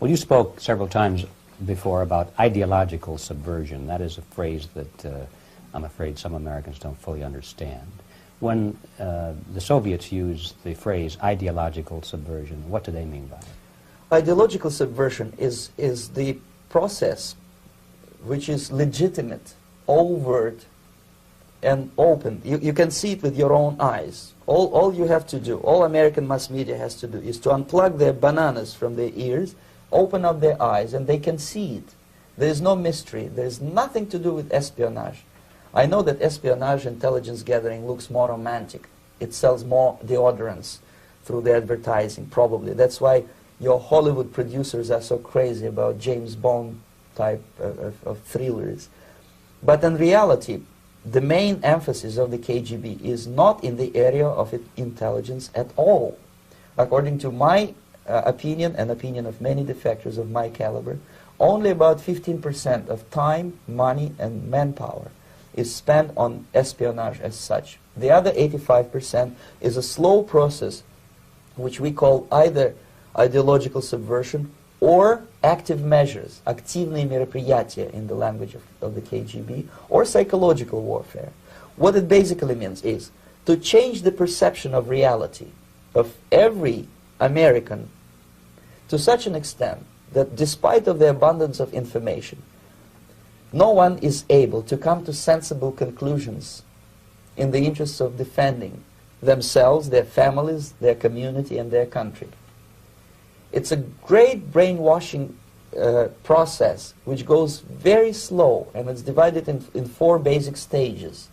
Well, you spoke several times before about ideological subversion. That is a phrase that I'm afraid some Americans don't fully understand. When the Soviets used the phrase ideological subversion, what do they mean by it? Ideological subversion is the process which is legitimate, overt, and open. You can see it with your own eyes. All you have to do, all American mass media has to do, is to unplug their bananas from their ears, open up their eyes, and they can see it. There is no mystery. There is nothing to do with espionage. I know that espionage intelligence gathering looks more romantic. It sells more deodorants through the advertising, probably. That's why your Hollywood producers are so crazy about James Bond type of thrillers. But in reality, the main emphasis of the KGB is not in the area of intelligence at all. According to my opinion and opinion of many defectors of my caliber, only about 15% of time, money, and manpower is spent on espionage as such. The other 85% is a slow process which we call either ideological subversion or active measures, активные мероприятия in the language of the KGB, or psychological warfare. What it basically means is to change the perception of reality of every American to such an extent that despite of the abundance of information, no one is able to come to sensible conclusions in the interests of defending themselves, their families, their community, and their country. It's a great brainwashing process which goes very slow, and it's divided in 4 basic stages.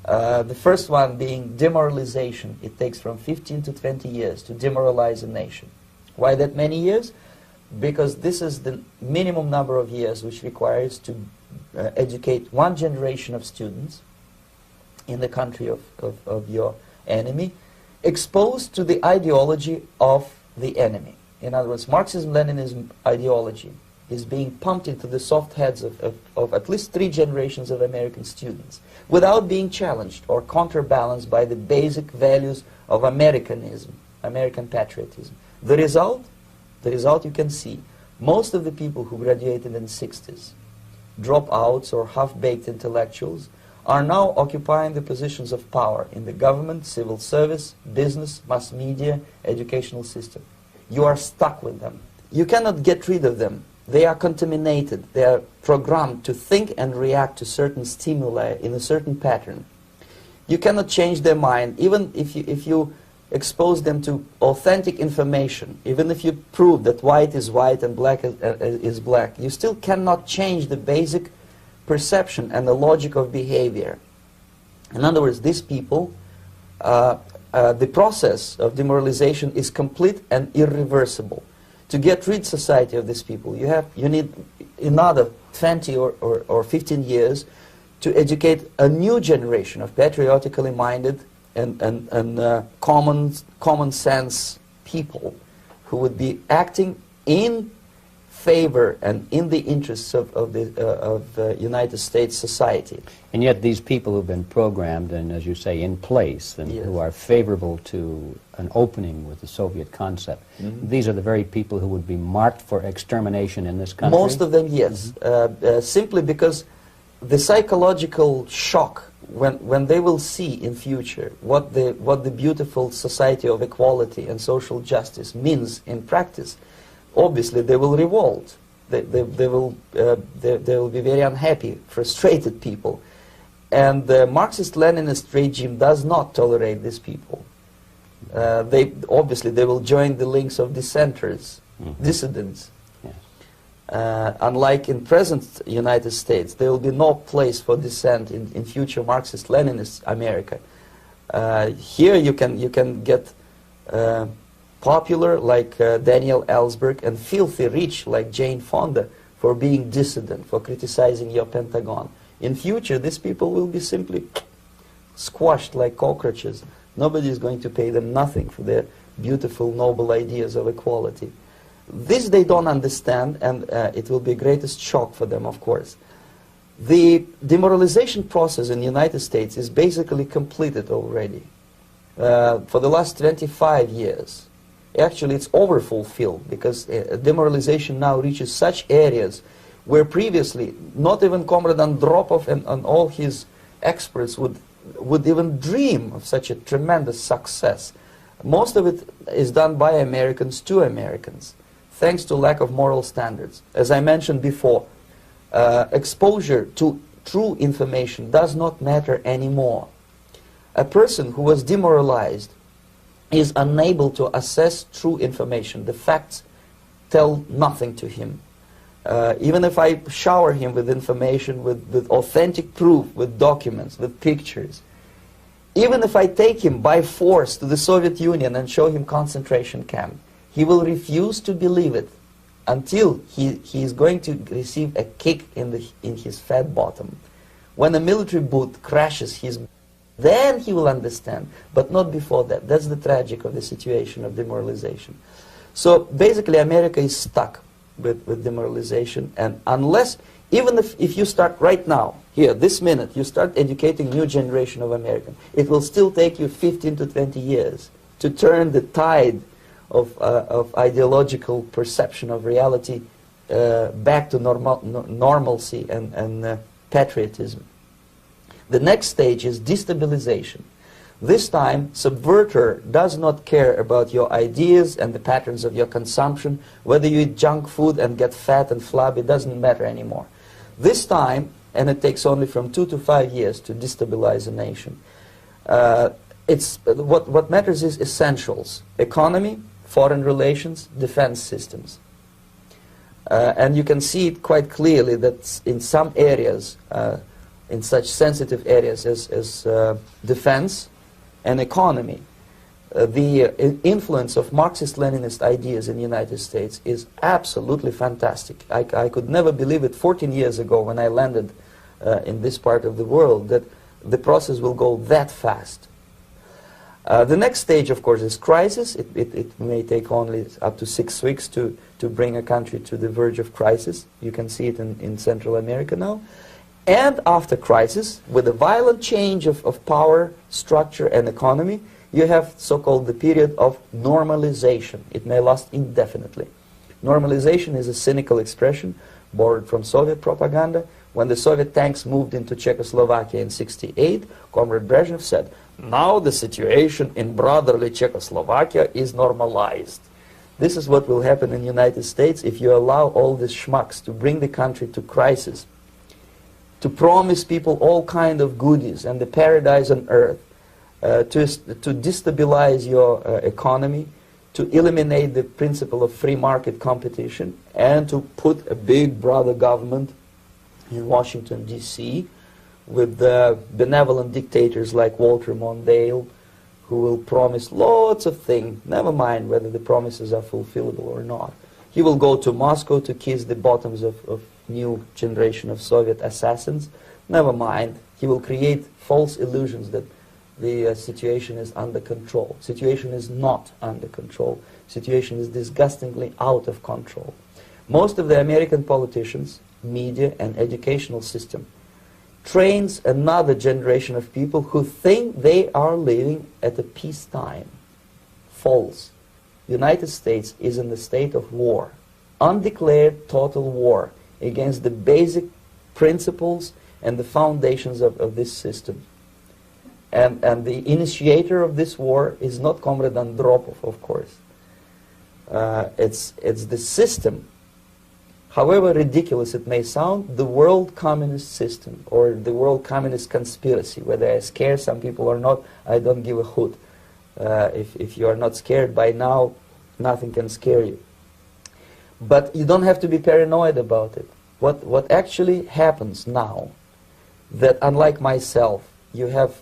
The first one being demoralization. It takes from 15 to 20 years to demoralize a nation. Why that many years? Because this is the minimum number of years which requires to educate one generation of students in the country of your enemy, exposed to the ideology of the enemy. In other words, Marxism-Leninism ideology is being pumped into the soft heads of at least 3 generations of American students without being challenged or counterbalanced by the basic values of Americanism, American patriotism. The result you can see. Most of the people who graduated in the 60s, dropouts or half-baked intellectuals, are now occupying the positions of power in the government, civil service, business, mass media, educational system. You are stuck with them. You cannot get rid of them. They are contaminated. They are programmed to think and react to certain stimuli in a certain pattern. You cannot change their mind, even if you expose them to authentic information, even if you prove that white is white and black is black, you still cannot change the basic perception and the logic of behavior. In other words, these people, the process of demoralization is complete and irreversible. To get rid society of these people, you need another 20 or 15 years to educate a new generation of patriotically minded and common sense people who would be acting in favor and in the interests of the United States society. And yet these people who've been programmed and, as you say, in place, and Yes. who are favorable to an opening with the Soviet concept, these are the very people who would be marked for extermination in this country? Most of them, yes. Simply because the psychological shock when they will see in future what the beautiful society of equality and social justice means in practice, obviously they will revolt. They will be very unhappy, frustrated people. And the Marxist-Leninist regime does not tolerate these people. Obviously they will join the links of dissenters, dissidents. Unlike in present United States, there will be no place for dissent in future Marxist-Leninist America. Here you can get popular like Daniel Ellsberg and filthy rich like Jane Fonda for being dissident, for criticizing your Pentagon. In future, these people will be simply squashed like cockroaches. Nobody is going to pay them nothing for their beautiful, noble ideas of equality. This they don't understand, and it will be a greatest shock for them, of course. The demoralization process in the United States is basically completed already. For the last 25 years, actually it's overfulfilled, because demoralization now reaches such areas where previously not even Comrade Andropov and all his experts would even dream of such a tremendous success. Most of it is done by Americans to Americans, thanks to lack of moral standards. As I mentioned before, exposure to true information does not matter anymore. A person who was demoralized is unable to assess true information. The facts tell nothing to him. Even if I shower him with information, with authentic proof, with documents, with pictures, even if I take him by force to the Soviet Union and show him concentration camp, he will refuse to believe it until he is going to receive a kick in his fat bottom. When a military boot crashes his, then he will understand, but not before that. That's the tragic of the situation of demoralization. So basically America is stuck with demoralization, and unless, even if you start right now, here, this minute, you start educating new generation of Americans, it will still take you 15 to 20 years to turn the tide of ideological perception of reality back to normalcy and patriotism. The next stage is destabilization. This time, subverter does not care about your ideas and the patterns of your consumption. Whether you eat junk food and get fat and flabby, it doesn't matter anymore. This time, and it takes only from 2 to 5 years to destabilize a nation, what matters is essentials: economy, foreign relations, defense systems. And you can see it quite clearly that in some areas, in such sensitive areas as defense and economy, the influence of Marxist-Leninist ideas in the United States is absolutely fantastic. I could never believe it 14 years ago when I landed in this part of the world that the process will go that fast. The next stage, of course, is crisis. It may take only up to 6 weeks to bring a country to the verge of crisis. You can see it in Central America now. And after crisis, with a violent change of power, structure, and economy, you have so-called the period of normalization. It may last indefinitely. Normalization is a cynical expression borrowed from Soviet propaganda. When the Soviet tanks moved into Czechoslovakia in '68, Comrade Brezhnev said, "Now the situation in brotherly Czechoslovakia is normalized." This is what will happen in the United States if you allow all these schmucks to bring the country to crisis, to promise people all kind of goodies and the paradise on earth, to destabilize your economy, to eliminate the principle of free market competition, and to put a big brother government in Washington, D.C., with benevolent dictators like Walter Mondale, who will promise lots of things, never mind whether the promises are fulfillable or not. He will go to Moscow to kiss the bottoms of new generation of Soviet assassins. Never mind. He will create false illusions that the situation is under control. Situation is not under control. Situation is disgustingly out of control. Most of the American politicians, media, and educational system trains another generation of people who think they are living at a peacetime. False. The United States is in the state of war, undeclared total war against the basic principles and the foundations of this system. And the initiator of this war is not Comrade Andropov, of course. It's the system. However ridiculous it may sound, the world communist system or the world communist conspiracy, whether I scare some people or not, I don't give a hoot. If you are not scared by now, nothing can scare you. But you don't have to be paranoid about it. What actually happens now, that unlike myself, you have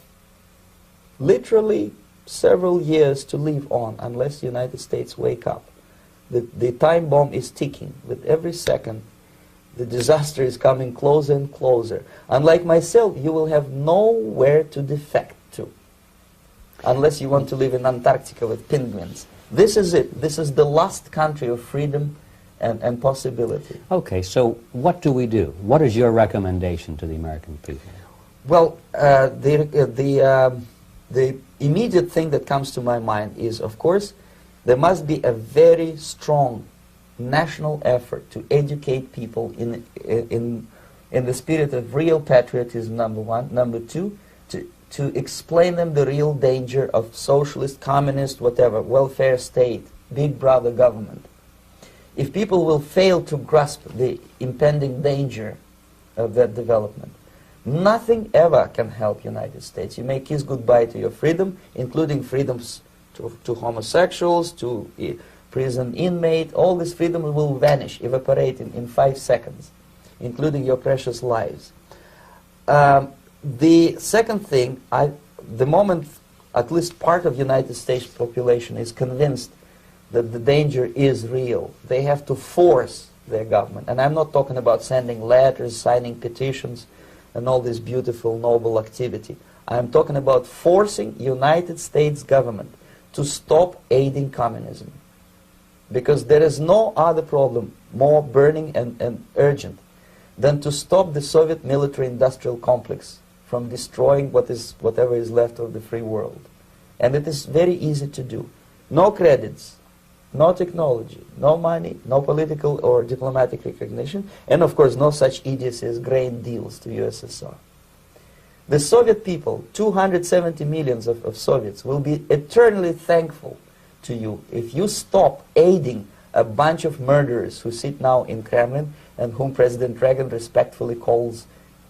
literally several years to live on unless the United States wake up. The time bomb is ticking. With every second, the disaster is coming closer and closer. Unlike myself, you will have nowhere to defect to, unless you want to live in Antarctica with penguins. This is it. This is the last country of freedom and possibility. Okay, so what do we do? What is your recommendation to the American people? Well, the immediate thing that comes to my mind is, of course, There must be a very strong national effort to educate people in the spirit of real patriotism, number one. Number two, to explain them the real danger of socialist, communist, whatever, welfare state, big brother government. If people will fail to grasp the impending danger of that development, nothing ever can help United States. You may kiss goodbye to your freedom, including freedoms to homosexuals, to prison inmate. All this freedom will vanish, evaporate in 5 seconds, including your precious lives. The second thing, the moment at least part of United States population is convinced that the danger is real, they have to force their government. And I'm not talking about sending letters, signing petitions, and all this beautiful, noble activity. I'm talking about forcing United States government to stop aiding communism. Because there is no other problem more burning and urgent than to stop the Soviet military-industrial complex from destroying whatever is left of the free world. And it is very easy to do. No credits, no technology, no money, no political or diplomatic recognition, and of course no such idiocy as grain deals to USSR. The Soviet people, 270 millions of Soviets, will be eternally thankful to you if you stop aiding a bunch of murderers who sit now in Kremlin and whom President Reagan respectfully calls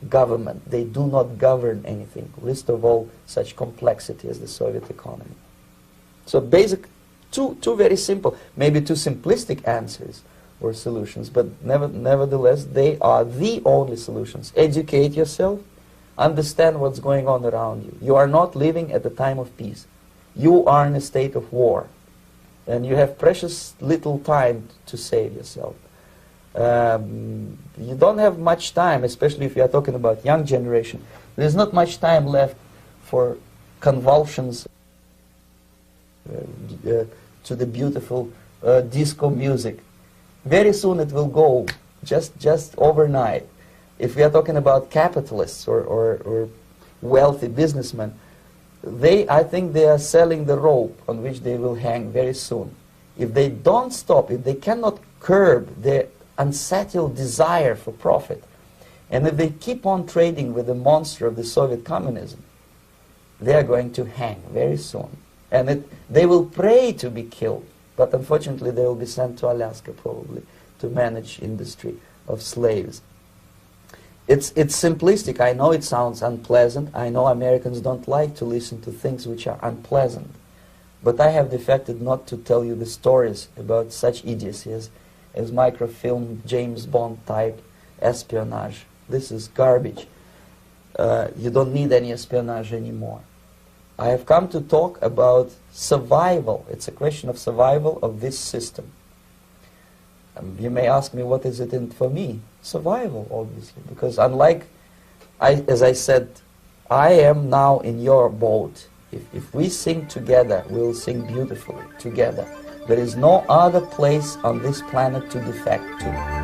government. They do not govern anything, least of all such complexity as the Soviet economy. So basic, two very simple, maybe too simplistic answers or solutions, but nevertheless they are the only solutions. Educate yourself, understand what's going on around you. You are not living at the time of peace. You are in a state of war, and you have precious little time to save yourself. You don't have much time, especially if you are talking about young generation. There's not much time left for convulsions to the beautiful disco music. Very soon it will go, just overnight. If we are talking about capitalists or wealthy businessmen, I think they are selling the rope on which they will hang very soon. If they don't stop, if they cannot curb their unsettled desire for profit, and if they keep on trading with the monster of the Soviet communism, they are going to hang very soon. And they will pray to be killed, but unfortunately they will be sent to Alaska probably to manage industry of slaves. It's simplistic. I know it sounds unpleasant. I know Americans don't like to listen to things which are unpleasant. But I have defected not to tell you the stories about such idiocy as microfilm, James Bond type espionage. This is garbage. You don't need any espionage anymore. I have come to talk about survival. It's a question of survival of this system. You may ask me, what is it in for me? Survival, obviously, because unlike, as I said, I am now in your boat. If we sing together, we'll sing beautifully together. There is no other place on this planet to defect to.